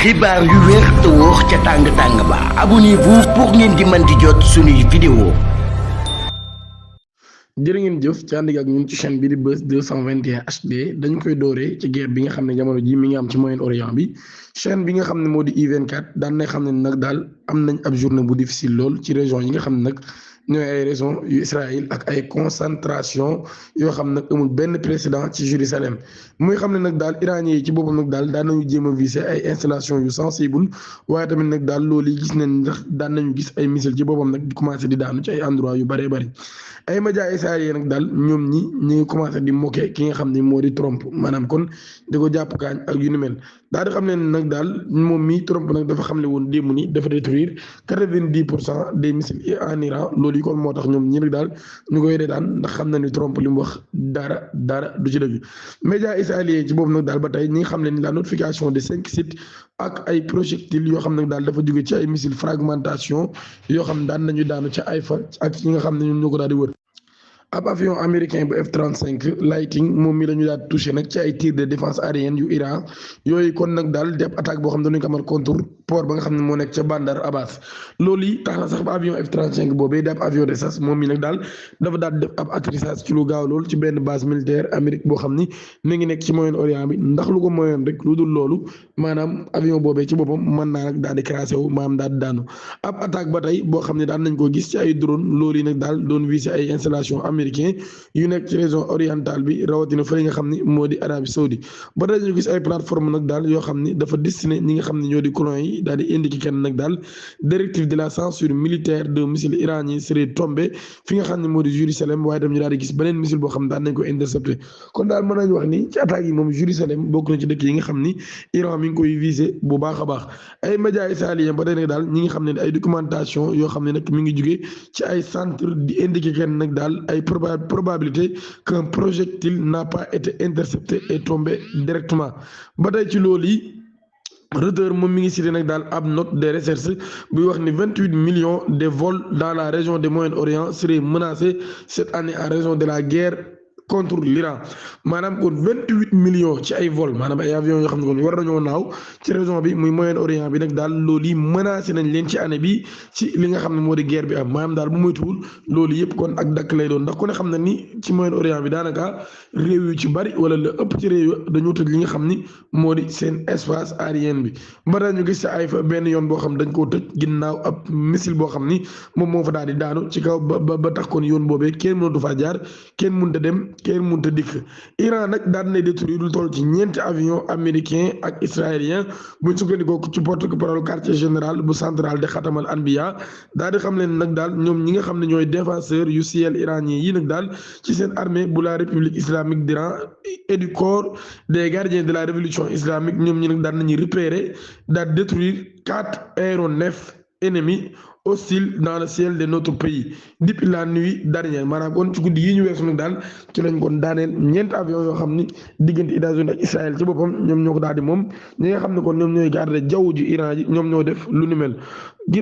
xibaar yu wér te wóor ca tàng ba abonnez-vous pour ngeen di mën di jot suñuy vidéo. jërë ngeen jëf ci ànd ak ñun ci chaîne bi di Buzz 221 HD dañu koy dooree ci guerre bi nga xam ne jamono ji mi ngi am ci Moyen-Orient bi chaîne bi nga xam ne moo di I24 daan na xam ne nag daal am nañ ab journée bu difficile lool ci région yi nga xam ne nag ñooy ay région yu Israël ak ay concentration yoo xam nag amul benn précédent ci Jérusalem muy xam ne nag daal iranien yi ci boppam nag daal daan nañu jéem a viser ay installation yu sensible waaye tamit nag daal loolu yi gis nañ ndax daan nañu gis ay missile ci boppam nag di commencé di daanu ci ay endroit yu bëree bëri ay médias israéliens nag daal ñoom ñi ngi commencé di moquer ki nga xam ne moo di Trump maanaam kon di ko jàpp kaañ ak yu ni mel daal di xam ne nag daal moom mii Trump nag dafa xam ne woon démb ni dafa détruire 90% des missiles en Iran loolu yi kon moo tax ñoom ñi nag daal ñu koy reetaan ndax xam na ni Trump li mu wax dara du ci dëgg médias israéliens ci boobu nag daal ba tey ñi nga xam ne ni la notification de 5 sites ak ay projectiles yoo xam ne daal dafa jóge ci ay missile fragmentation yoo xam ne daan nañu daanu ca ay fa ak ñi nga xam ne ñoom ñoo ko daal di wër ab avion américain bu F-35 Lightning moom mi lañu daal touché nag ci ay tir de défense aérienne yu Iran yooyu kon nag daal def attaque boo xam ne dañu ko amal contre port ba nga xam ne moo nekk ca Bandar Abbas loolu yi tax na sax ba avion F-35 boobee di ab avion de chasse moom mi nag daal dafa daal def ab atterrissage ci lu gaaw loolu ci benn base militaire Amérique boo xam ni mi ngi nekk ci Moyen-Orient bi ndax lu ko moyoon rek lu dul loolu maanaam avion boobee ci boppam mën naa nag daal di crashé wu maanaam daal di daanu ab attaque ba tey boo xam ne daan nañ ko gis ci ay drone loolu yi nag daal doon visé ay installation américain yu nekk ci région orientale bi rawatina fa nga xam ni moo di Arabie Saoudite ba tey ñu gis ay plateforme nag daal yoo xam ni dafa destiné ñi nga xam ne ñoo di colons yi daal di indiqué kenn nag daal directive de la censure militaire de missile iranien serait tombé fi nga xam ne moo di Jérusalem waaye tam ñu daal di gis beneen missile boo xam ne daan nañ ko intercepté kon daal mën nañu wax ni ci attaques yi moom Jérusalem bokk na ci dëkk yi nga xam ni Iran mi ngi koy visé bu baax a baax ay médias israéliens ba tey nag daal ñi nga xam ne ay documentation yoo xam ne nag mi ngi jugee ci ay centre di indiqué kenn nag daal ay probabilité qu'un projectile n'a pas été intercepté et tombé directement ba tey ci loolu yi Reuters moom mi ngi cité nag daal ab note de recherche buy wax ni 28 millions de vols dans la région du Moyen-Orient seraient menacés cette année en raison de la guerre contre l'Iran maanaam kon 28 millions ci ay vol maanaam ay avions yoo xam ne kon war nañoo naaw ci région bi muy Moyen-Orient bi nag daal loolu yi menacé nañ leen ci année bi ci li nga xam ne moo di guerre bi am maanaam daal bu moytuwul loolu yëpp kon ak dakk lay doon ndax ku ne xam na ni ci Moyen-Orient bi daanaka réew yu ci bari wala la ëpp ci réew yi dañoo tëj li nga xam ni moo di seen espace aérien bi ba daal ñu gis ci ay fa benn yoon boo xam dañ koo tëj ginnaaw ab missile boo xam ni moom moo fa daal di daanu ci kaw ba tax kon yoon boobee kenn mënatu faa jaar kenn mënut a dem kenn mënut a dikk Iran nag daan na détruire lu toll ci ñeenti avion américain ak israélien buñ sukkandikoo ci porte-parole quartier général bu central de Khatamal Anbiya daal di xam leen nag daal ñoom ñi nga xam ne ñooy défenseur yu ciel iranien yi nag daal ci seen armée bu la république islamique d'Iran et du corps des gardiens de la révolution islamique ñoom ñi nag daan nañu repérer daal détruire 4 aéronefs ennemis hostile dans le ciel de notre pays depuis la nuit dernière maanaam kon ci guddi yi ñu weesu nag daal ci lañ kon daaneel ñeenti avion yoo xam ni diggante États-Unis ak Israël ci boppam ñoom ñoo ko daal di moom ñi nga xam ne kon ñoom ñooy garder jaww ji Iran ji ñoom ñoo def lu ni mel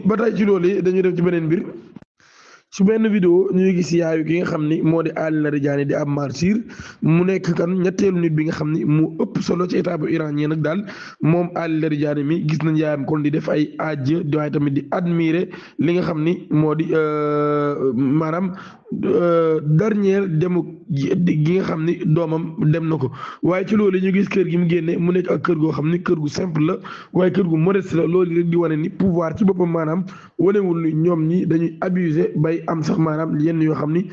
ba tey ci loolu yi dañuy def ci beneen mbir su benn vidéo ñuy gis yaayu ki nga xam ni moo di Ali Larijani di ab martyr mu nekk kan ñetteelu nit bi nga xam ni mu ëpp solo ci état bu iranien nag daal moom Ali Larijani mi gis nañ yaayam kon di def ay adieu di waaye tamit di admirer li nga xam ni moo di maanaam dernier demu gi nga xam ni doomam dem na ko waaye ci loolu ñu gis kër gi mu génne mu nekk ak kër goo xam ni kër gu simple la waaye kër gu modeste la loolu rek di wane ni pouvoir ci boppam maanaam wanewul ni ñoom ñi dañuy abuser bay am sax maanaam yenn yoo xam ni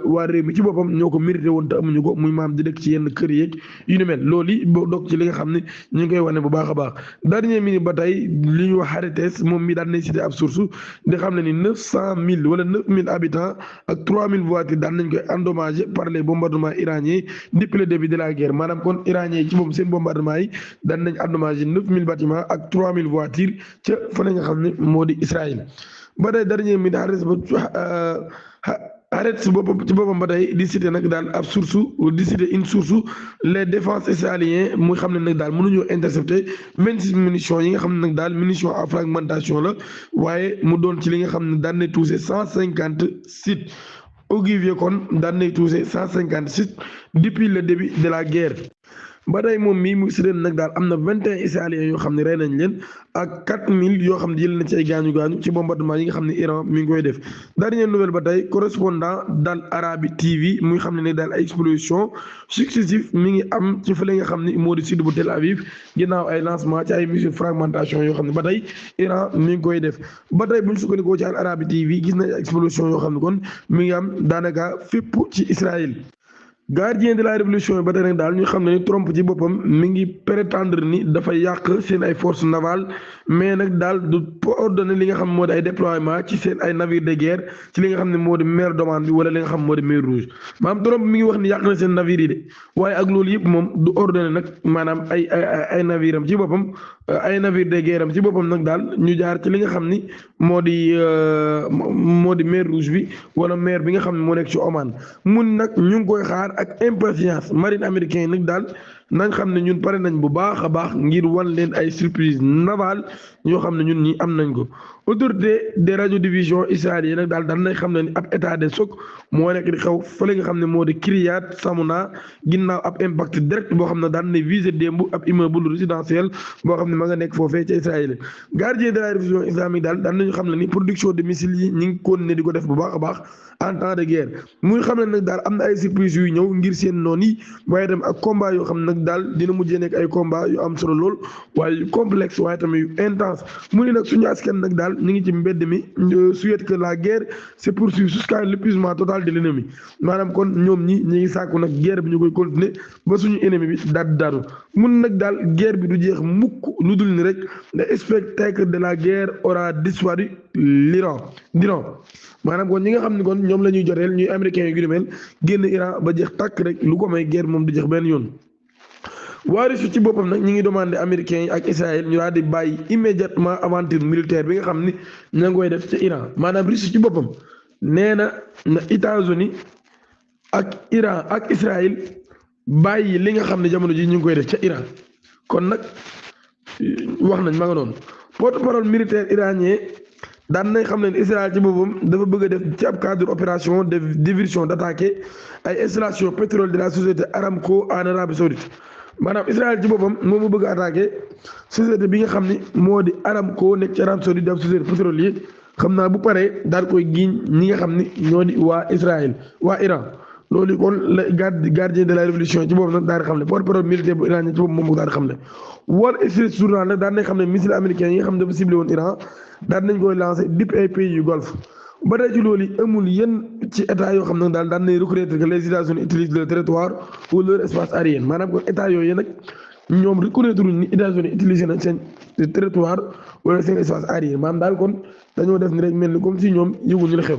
waa réew mi ci boppam ñoo ko mérité woon te amuñu ko muy maam di dëkk ci yenn kër yeeg yu ni mel loolu yi boo dog ci li nga xam ni ñu ngi koy wane bu baax a baax dernier minute ba tey li ñu wax Haaretz moom mi daan nañ cité ab source di xam ne ni 900 000 wala 9000 habitants ak 3000 voitures daan nañ koy endommagé par les bombardements iraniens depuis le début de la guerre maanaam kon iranien yi ci moom seen bombardement yi daan nañ endommagé 9000 bâtiments ak 3000 voitures ca fa nga xam ne moo di Israël ba tey dernier minute Haaretz ci boppam ba tey di cité nag daal ab source di cité une source les défenses israéliens muy xam ne nag daal mënuñoo intercepter 26 munitions yi nga xam ne nag daal munitions à fragmentation la waaye mu doon ci li nga xam ne daan na touché 150 sites ogivier kon daan nay touché 150 sites depuis le début de la guerre ba tey moom mii mu Israël nag daal am na 21 israéliens yoo xam ne rey nañ leen ak 4000 yoo xam ne jël nañ ci ay gaañu ci bombardement yi nga xam ne Iran mi ngi koy def. dernière nouvelle ba tey correspondant daal Arabi TV muy xam ne daal ay explosion successive mi ngi am ci fële nga xam ne moo di sud bu Tel Aviv ginnaaw ay lancement ci ay missiles fragmentation yoo xam ne ba tey Iran mi ngi koy def. ba tey bu ñu sukkandikoo ci Al Arabi TV gis nañ explosion yoo xam ne kon mi ngi am daanaka fépp ci Israël. gardien de la révolution ba tey nag daal ñu xam ne ni Trump ci boppam mi ngi prétendre ni dafa yàq seen ay forces navales mais nag daal du ordonné li nga xam moo di ay déploiement ci seen ay navires de guerre ci li nga xam ne moo di mer d'Oman bi wala li nga xam moo di mer Rouge maanaam Trump mi ngi wax ni yàq na seen navires yi de waaye ak loolu yëpp moom du ordonné nag maanaam ay navires am ci boppam ay navires de guerre am ci boppam nag daal ñu jaar ci li nga xam ni moo di mer Rouge bi wala mer bi nga xam ne moo nekk ci Oman mun nag ñu ngi koy xaar ak impatience marine américain yi nag daal nañ xam ne ñun pare nañ bu baax a baax ngir wan leen ay surprise navale yoo xam ne ñun ñi am nañ ko autorité des radiodivision israélienne nag daal nañ xam ne ni ab état de choc moo nekk di xew fële nga xam ne moo di Kiryat Samuna ginnaaw ab impact direct boo xam ne daan na visé démb ab immeuble résidentiel boo xam ne ma nga nekk foofee ca Israël gardien de la révision islamique daal daan nañu xam ne ni production de missiles yi ñi ngi continuer di ko def bu baax a baax en temps de guerre muy xam ne nag daal am na ay surprise yuy ñëw ngir seen noon yi waaye tam ak combat yoo xam ne nag daal dina mujjee nekk ay combat yu am solo lool waaye yu complexe waaye tamit yu intense mu ne nag suñu askan nag daal ñu ngi ci mbedd mi souhaite que la guerre se poursuive jusqu'à l'épuisement total de l'ennemi maanaam kon ñoom ñi ngi sàkku nag guerre bi ñu koy continuer ba suñu ennemi bi daadu mun nag daal guerre bi du jeex mukk lu dul ni rek le spectacle de la guerre aura disparu d'Iran maanaam kon ñi nga xam ne kon ñoom la ñuy joteel ñuy américains yu mel génn Iran ba jeex tàkk rek lu ko may guerre moom du jeex benn yoon. waa Russie ci boppam nag ñi ngi demandé américains yi ak Israël ñu daal di bàyyi immédiatement aventure militaire bi nga xam ni ña ngi koy def ca Iran maanaam Russie ci boppam nee na États-Unis ak Iran ak Israël bàyyi li nga xam ne jamono ji ñu ngi koy def ca Iran kon nag wax nañ ma nga noonu porte-parole militaire iranien. daan nañ xam ne Israël ci boppam dafa bëgg a def ci ab cadre opération de diversion d'attaquer ay installation pétrole de la société Aramco en Arabie Saoudite maanaam Israël ci boppam moom mu bëgg a attaquer société bi nga xam ni moo di Aramco nekk ci Arabie Saoudite def société pétrolier xam naa bu paree daal koy giiñ ñi nga xam ni ñoo di waa Israël waa Iran loolu kon la gardien de la révolution ci boobu nag daal di xam ne porte-parole militaire bu Iran ci boobu moom mu daal di xam ne Wall Street Journal nag daan nañ xam ne missile américain yi nga xam ne dafa ciblé woon Iran daan nañ koy lancé depuis ay pays yu golfe ba tey ci loolu amul yenn ci état yoo xam ne daal daan nañ reconnaître que les États-Unis utilisent leur territoire ou leur espace aérien maanaam kon état yooyu nag ñoom reconnaître ni États-Unis utilisé nañ seen territoire wala seen espace aérien maanaam daal kon dañoo def ni rek mel ni comme si ñoom yëguñu la xew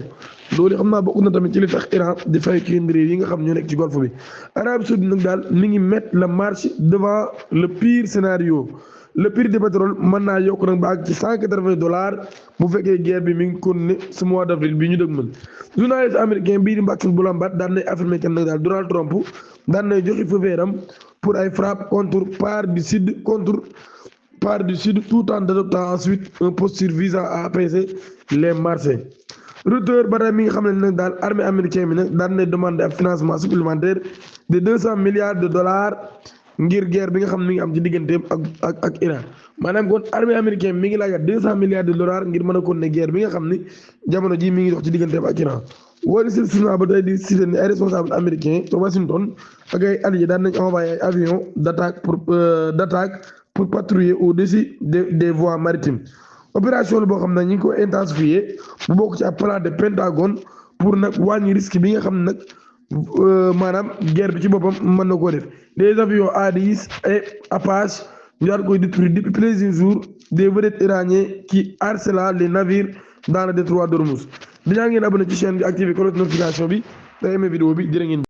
loolu xam naa bokk na tamit ci li tax Iran di fay réew yi nga xam ñoo nekk ci golfe bi Arabie Saoudite nag daal mi ngi mettre la marche devant le pire scénario le prix du pétrole mën naa yokk nag ba ak ci $180 bu fekkee guerre bi mi ngi continuer ce mois d'avril bi ñu dëgmal journaliste américain bii di Maxime Boulambat daan nay affirmé que nag daal Donald Trump daan nay joxe feu vert am pour ay frappe contre part du sud tout en adoptant ensuite un posture visant à apaiser les marchés. Reuters ba tey mi nga xam ne nag daal armée américaine bi nag daan nay demander ab financement supplémentaire de $200 milliards ngir guerre bi nga xam ne mi ngi am ci digganteem ak Iran maanaam kon armée américaine mi ngi laajaat $200 milliards ngir mën a continuer guerre bi nga xam ni jamono ji mi ngi dox ci digganteem ak Iran. Wall Street Journal ba tey di cité ni ay responsable américain te Washington ak ay alliés daan nañ envoyé ay avions d'attaque pour patrouiller au-dessus des voies maritimes opération la boo xam ne ñu ngi ko intensifier bu bokk ci ab plan de Pentagone pour nag wàññi risque bi nga xam ne nag maanaam guerre bi ci boppam mën na koo def des avions A-10 et Apache ñu daal koy détruire depuis plusieurs jours des vedettes iraniens qui harcèlent les navires dans le détroit d'Ormuz dinaa ngeen abonné ci chaîne bi activé cloche notification bi te aimé vidéo bi jërë ngeen